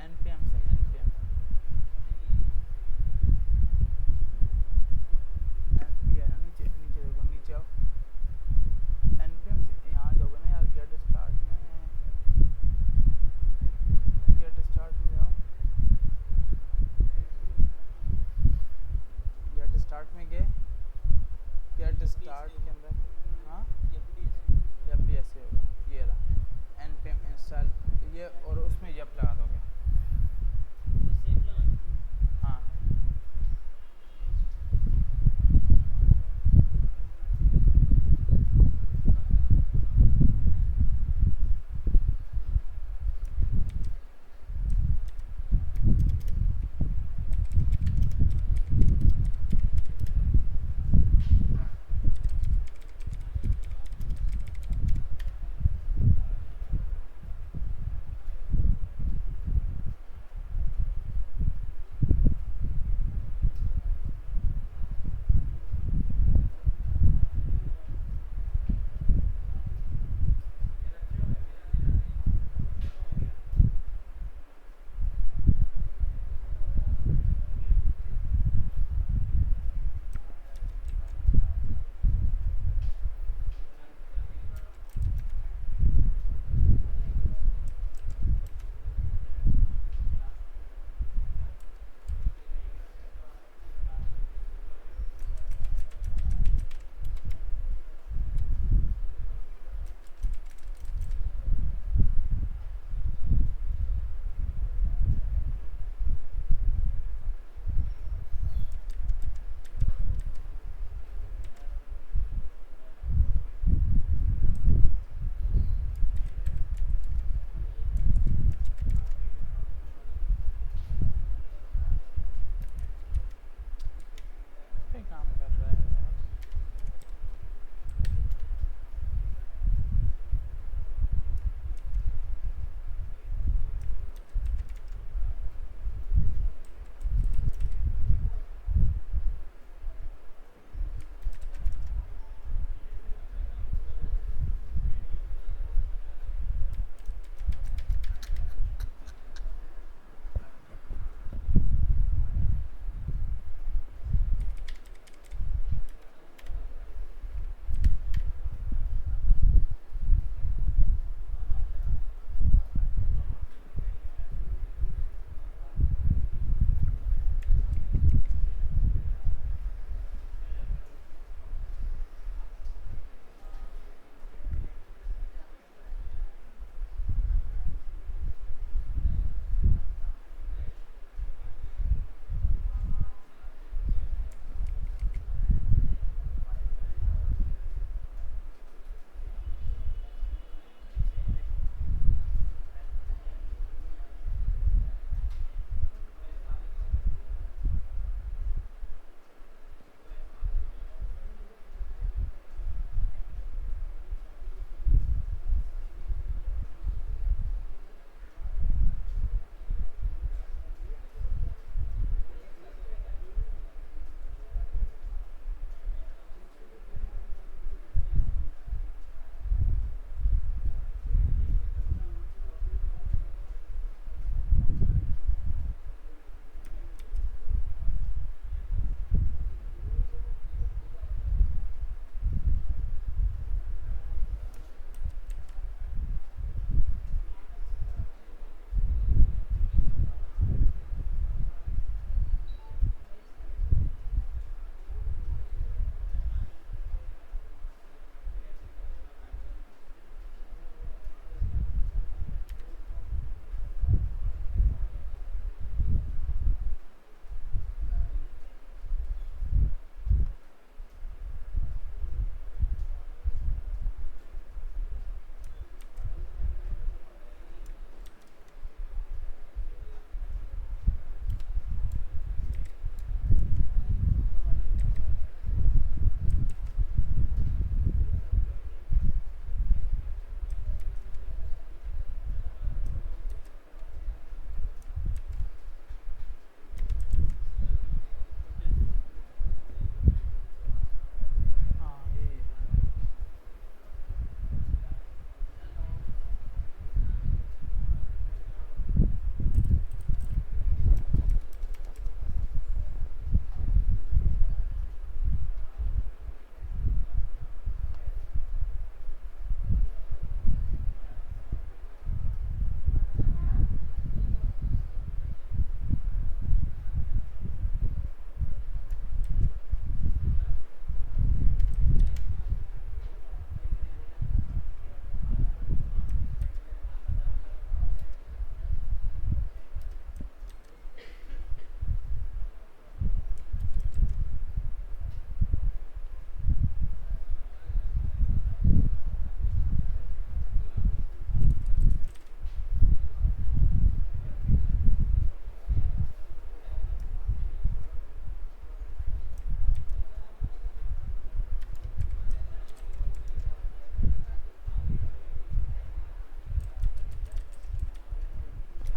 Speaker 1: npm से npm नीचे नीचे देखो, नीचे आओ, npm से यहाँ जाओगे ना यार, गेट स्टार्ट में जाओ,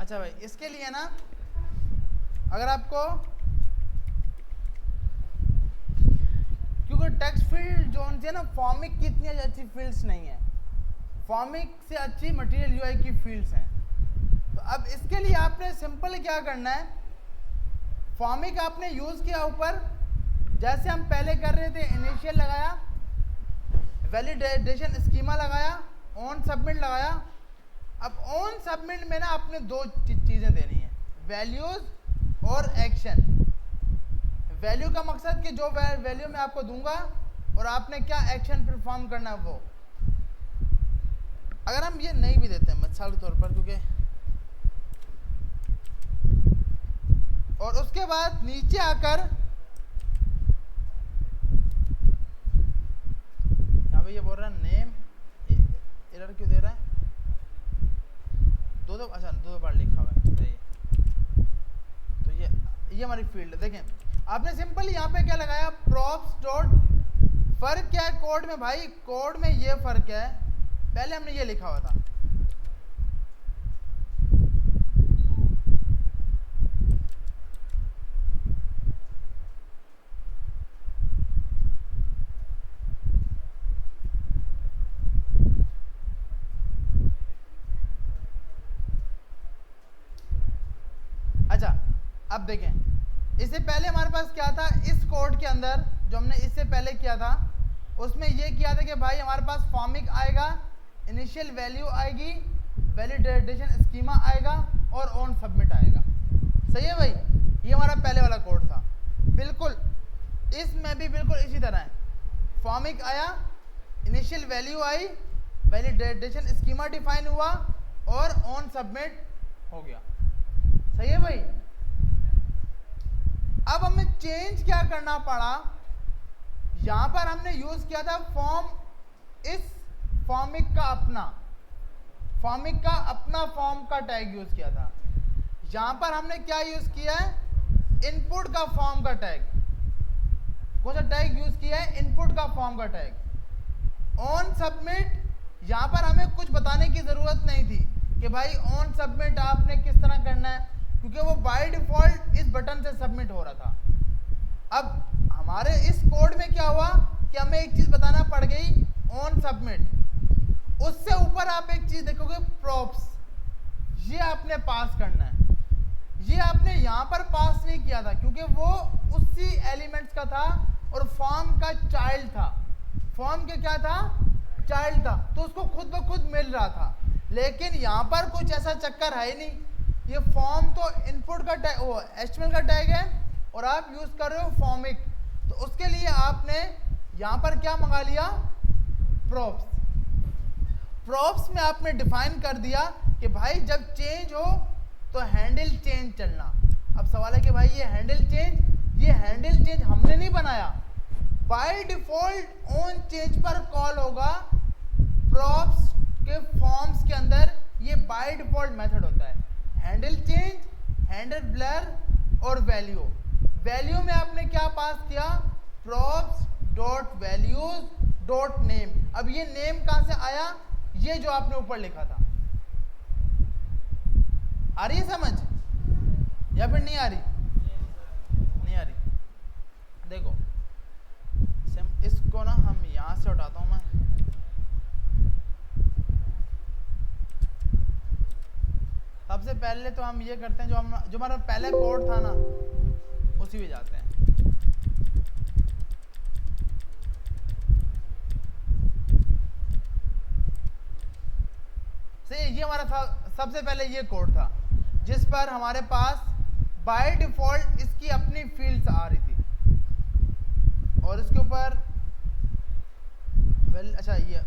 Speaker 1: अच्छा भाई, इसके लिए ना अगर आपको, क्योंकि टेक्स्ट फील्ड जो है ना, फॉर्मिक की इतनी अच्छी फील्ड्स नहीं है, फॉर्मिक से अच्छी मटेरियल यूआई की फील्ड्स हैं। तो अब इसके लिए आपने सिंपल क्या करना है, फॉर्मिक आपने यूज किया ऊपर, जैसे हम पहले कर रहे थे, इनिशियल लगाया, वैलिडेशन स्कीमा लगाया, ऑन सबमिट लगाया। अब ऑन सबमिट में ना आपने दो चीजें देनी है, वैल्यूज और एक्शन। वैल्यू का मकसद कि जो वैल्यू मैं आपको दूंगा और आपने क्या एक्शन परफॉर्म करना है वो। अगर हम ये नहीं भी देते हैं मिसाल के तौर पर, क्योंकि और उसके बाद नीचे आकर यहाँ पे ये बोल रहा है नेम, एरर क्यों दे रहा है, दो अच्छा दो बार लिखा हुआ है। तो ये हमारी फील्ड देखें, आपने सिंपल यहाँ पे क्या लगाया, प्रॉप्स डॉट, फर्क क्या है कोड में भाई, कोड में ये फर्क है, पहले हमने ये लिखा हुआ था, अच्छा अब देखें, इससे पहले हमारे पास क्या था, इस कोड के अंदर जो हमने इससे पहले किया था, उसमें ये किया था कि भाई हमारे पास फॉर्मिक आएगा, इनिशियल वैल्यू आएगी, वैलिडेशन स्कीमा आएगा और ऑन सबमिट आएगा। सही है भाई, ये हमारा पहले वाला कोड था। बिल्कुल इसमें भी बिल्कुल इसी तरह है, फॉर्मिक आया, इनिशियल वैल्यू आई, वैलिडेशन स्कीमा डिफाइन हुआ और ऑन सबमिट हो गया। सही है भाई। अब हमें चेंज क्या करना पड़ा, यहां पर हमने यूज किया था फॉर्म, इस फॉर्मिक का अपना, फॉर्मिक का अपना फॉर्म का टैग यूज किया था। यहां पर हमने क्या यूज किया है, इनपुट का फॉर्म का टैग। कौन सा टैग यूज किया है, इनपुट का फॉर्म का टैग। ऑन सबमिट, यहां पर हमें कुछ बताने की जरूरत नहीं थी कि भाई ऑन सबमिट आपने किस तरह करना है, क्योंकि वो बाय डिफॉल्ट इस बटन से सबमिट हो रहा था। अब हमारे इस कोड में क्या हुआ कि हमें एक चीज बताना पड़ गई, ऑन सबमिट। उससे ऊपर आप एक चीज देखोगे, प्रॉप्स, ये आपने पास करना है। ये आपने यहां पर पास नहीं किया था क्योंकि वो उसी एलिमेंट्स का था और फॉर्म का चाइल्ड था, फॉर्म के क्या था, चाइल्ड था, तो उसको खुद ब खुद मिल रहा था। लेकिन यहां पर कुछ ऐसा चक्कर है ही नहीं, ये फॉर्म तो इनपुट का टैग, वो एचटीएमएल का टैग है और आप यूज कर रहे हो फॉर्मिक, तो उसके लिए आपने यहां पर क्या मंगा लिया, प्रॉप्स। प्रॉप्स में आपने डिफाइन कर दिया कि भाई जब चेंज हो तो हैंडल चेंज चलना। अब सवाल है कि भाई ये हैंडल चेंज हमने नहीं बनाया, बाय डिफॉल्ट ऑन चेंज पर कॉल होगा। प्रॉप्स के फॉर्म्स के अंदर ये बाय डिफॉल्ट मेथड होता है, हैंडल चेंज, हैंडल ब्लर और वैल्यू। वैल्यू में आपने क्या पास किया, props dot values dot name. अब ये नेम कहां से आया, ये जो आपने ऊपर लिखा था। आ रही है समझ या फिर नहीं आ रही, नहीं आ रही। देखो इसको ना हम यहां से उठाता हूं मैं, सबसे पहले तो हम ये करते हैं, जो हमारा पहले कोड था ना उसी में जाते हैं। सही, ये हमारा था सबसे पहले ये कोड था जिस पर हमारे पास बाय डिफॉल्ट इसकी अपनी फील्ड्स आ रही थी और इसके ऊपर अच्छा ये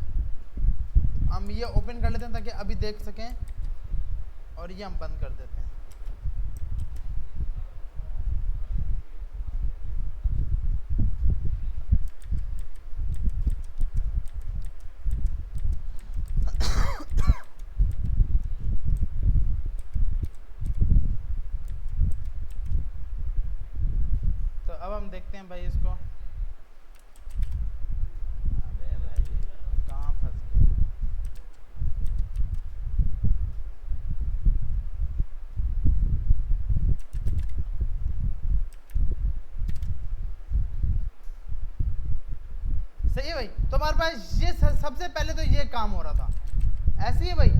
Speaker 1: हम ये ओपन कर लेते हैं ताकि अभी देख सकें और ये हम बंद कर देते हैं। तो अब हम देखते हैं भाई इसको, अबे भाई कहाँ फंस गया। भाई, तो हमारे पास ये सबसे पहले तो ये काम हो रहा था। ऐसे ही भाई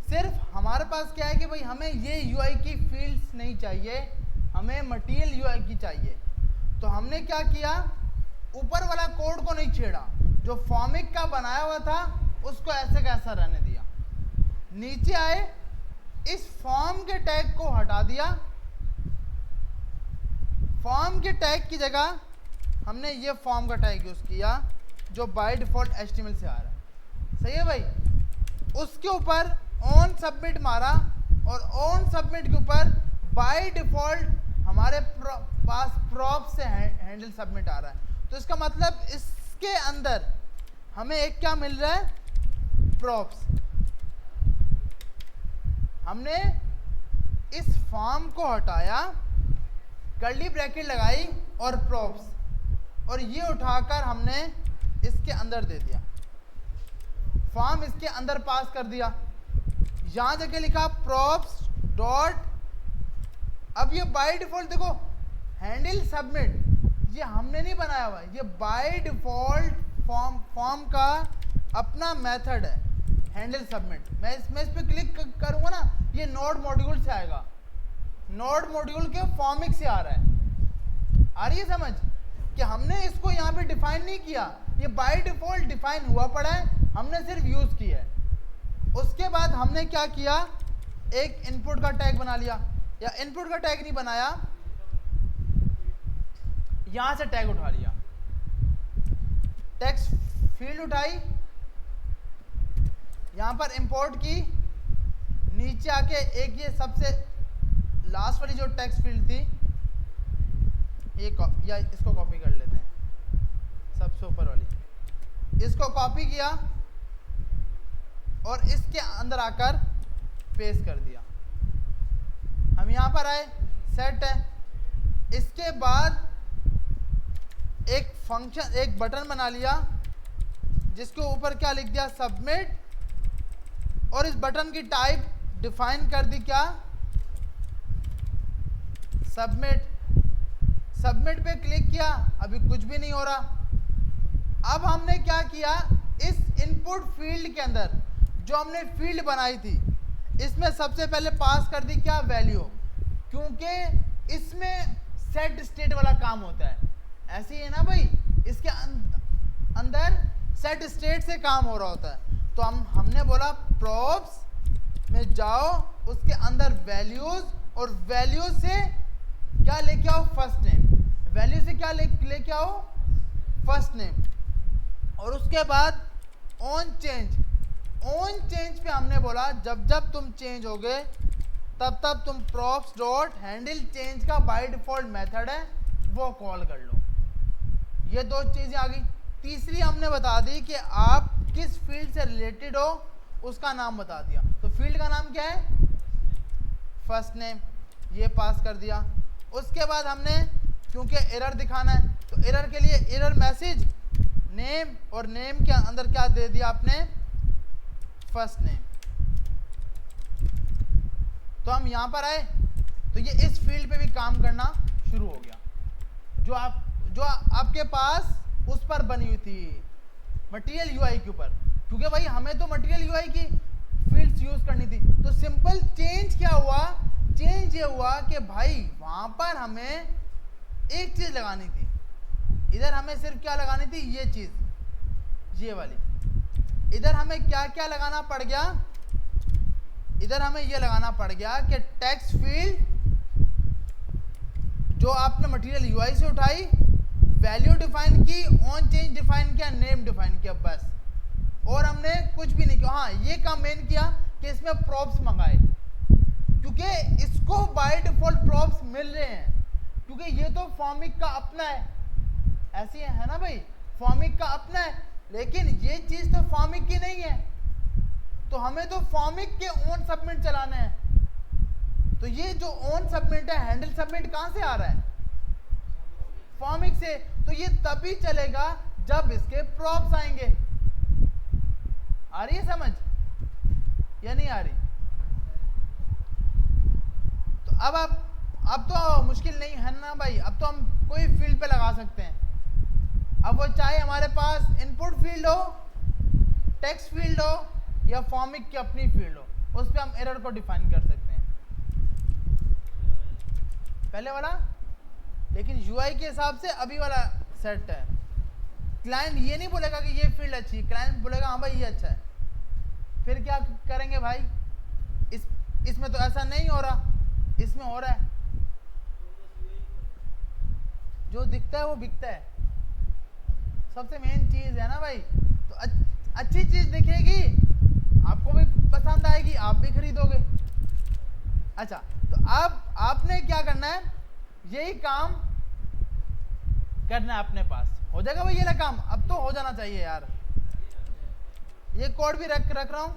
Speaker 1: सिर्फ हमारे पास क्या है कि भाई हमें ये यूआई की फील्ड्स नहीं चाहिए, हमें मटेरियल यूआई की चाहिए। तो हमने क्या किया, ऊपर वाला कोड को नहीं छेड़ा, जो फॉर्मिक का बनाया हुआ था उसको ऐसे कैसा रहने दिया। नीचे आए, इस फॉर्म के टैग को हटा दिया, फॉर्म के टैग की जगह हमने ये फॉर्म का टैग यूज किया जो बाय डिफॉल्ट HTML से आ रहा है। सही है भाई। उसके ऊपर ऑन सबमिट मारा और ऑन सबमिट के ऊपर बाय डिफॉल्ट हमारे पास प्रॉप से हैंडल सबमिट आ रहा है। तो इसका मतलब इसके अंदर हमें एक क्या मिल रहा है, प्रॉप्स। हमने इस फॉर्म को हटाया, कर्ली ब्रैकेट लगाई और प्रॉप्स, और ये उठाकर हमने इसके अंदर दे दिया, फॉर्म इसके अंदर पास कर दिया। यहां जाके लिखा प्रॉप्स डॉट, अब ये बाय डिफॉल्ट देखो हैंडल सबमिट, ये हमने नहीं बनाया हुआ, ये बाय डिफॉल्ट फॉर्म का अपना मेथड है हैंडल सबमिट। मैं इस पर क्लिक करूंगा ना, ये नोड मॉड्यूल से आएगा, नोड मॉड्यूल के फॉर्मिक से आ रहा है। आ रही है समझ कि हमने इसको यहाँ पे डिफाइन नहीं किया, ये बाय डिफॉल्ट डिफाइन हुआ पड़ा है, हमने सिर्फ यूज किया है। उसके बाद हमने क्या किया, एक इनपुट का टैग बना लिया, या इनपुट का टैग नहीं बनाया, यहां से टैग उठा लिया, टेक्स्ट फील्ड उठाई, यहां पर इंपोर्ट की, नीचे आके एक ये सबसे लास्ट वाली जो टेक्स्ट फील्ड थी, या इसको कॉपी कर लेते हैं, सबसे ऊपर वाली, इसको कॉपी किया और इसके अंदर आकर पेस्ट कर दिया। हम यहां पर आए, सेट है। इसके बाद एक फंक्शन, एक बटन बना लिया जिसके ऊपर क्या लिख दिया, सबमिट, और इस बटन की टाइप डिफाइन कर दी क्या, सबमिट। सबमिट पे क्लिक किया, अभी कुछ भी नहीं हो रहा। अब हमने क्या किया, इस इनपुट फील्ड के अंदर जो हमने फील्ड बनाई थी, इसमें सबसे पहले पास कर दी क्या, वैल्यू, क्योंकि इसमें सेट स्टेट वाला काम होता है। ऐसे ही है ना भाई, इसके अंदर सेट स्टेट से काम हो रहा होता है। तो हमने बोला प्रॉप्स में जाओ, उसके अंदर वैल्यूज, और वैल्यूज से क्या लेके आओ, फर्स्ट नेम, वैल्यू से क्या लेके आओ, फर्स्ट नेम। और उसके बाद ऑन चेंज, ऑन चेंज पे हमने बोला जब जब तुम चेंज होगे तब तब तुम प्रॉप्स डॉट हैंडल चेंज का बाय डिफॉल्ट मेथड है वो कॉल कर लो। ये दो चीजें आ गई। तीसरी हमने बता दी कि आप किस फील्ड से रिलेटेड हो, उसका नाम बता दिया। तो फील्ड का नाम क्या है, फर्स्ट नेम, ये पास कर दिया। उसके बाद हमने, क्योंकि एरर दिखाना है, तो एरर के लिए एरर मैसेज नेम, और नेम के अंदर क्या दे दिया आपने, फर्स्ट नेम। तो हम यहां पर आए तो ये इस फील्ड पे भी काम करना शुरू हो गया, जो आपके पास उस पर बनी हुई थी मटेरियल यूआई के ऊपर, क्योंकि भाई हमें तो मटेरियल यूआई की फील्ड्स यूज करनी थी। तो सिंपल चेंज क्या हुआ, चेंज ये हुआ कि भाई वहां पर हमें एक चीज लगानी थी, इधर हमें सिर्फ क्या लगानी थी, ये चीज, ये वाली। इधर हमें क्या क्या लगाना पड़ गया, इधर हमें ये लगाना पड़ गया कि टेक्स्ट फील्ड जो आपने मटेरियल यूआई से उठाई, वैल्यू डिफाइन की, ऑन चेंज डिफाइन किया, नेम डिफाइन किया, बस। और हमने कुछ भी नहीं किया। हाँ, ये काम मेन किया कि इसमें प्रॉप्स मंगाए, क्योंकि इसको बाय डिफॉल्ट प्रॉप्स मिल रहे हैं, क्योंकि ये तो फॉर्मिक का अपना है। ऐसे है ना भाई, फॉर्मिक का अपना है, लेकिन ये चीज तो फॉर्मिक की नहीं है, तो हमें तो फॉर्मिक के ऑन सबमिट चलाना है। तो ये जो ऑन सबमिट है, हैंडल सबमिट कहां से आ रहा है, फॉर्मिक से। तो ये तभी चलेगा जब इसके प्रॉप्स आएंगे। आ रही है समझ या नहीं आ रही? तो अब तो मुश्किल नहीं है ना भाई, अब तो हम कोई फील्ड पे लगा सकते हैं। अब वो चाहे हमारे पास इनपुट फील्ड हो, टेक्स्ट फील्ड हो या फॉर्मिक की अपनी फील्ड हो, उस पर हम एरर को डिफाइन कर सकते हैं, पहले वाला। लेकिन यूआई के हिसाब से अभी वाला सेट है। क्लाइंट ये नहीं बोलेगा कि ये फील्ड अच्छी है, क्लाइंट बोलेगा हाँ भाई ये अच्छा है। फिर क्या करेंगे भाई, इसमें तो ऐसा नहीं हो रहा, इसमें हो रहा है, जो दिखता है वो बिकता है, सबसे मेन चीज है ना भाई। तो अच्छी चीज दिखेगी, आपको भी पसंद आएगी, आप भी खरीदोगे। अच्छा, तो अब आपने क्या करना है, यही काम करना है अपने पास। हो जाएगा भाई ये ना काम, अब तो हो जाना चाहिए यार। ये कोड भी रख रहा हूं।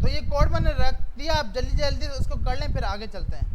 Speaker 1: तो ये कोड मैंने रख दिया, आप जल्दी जल्दी उसको कर लें, फिर आगे चलते हैं।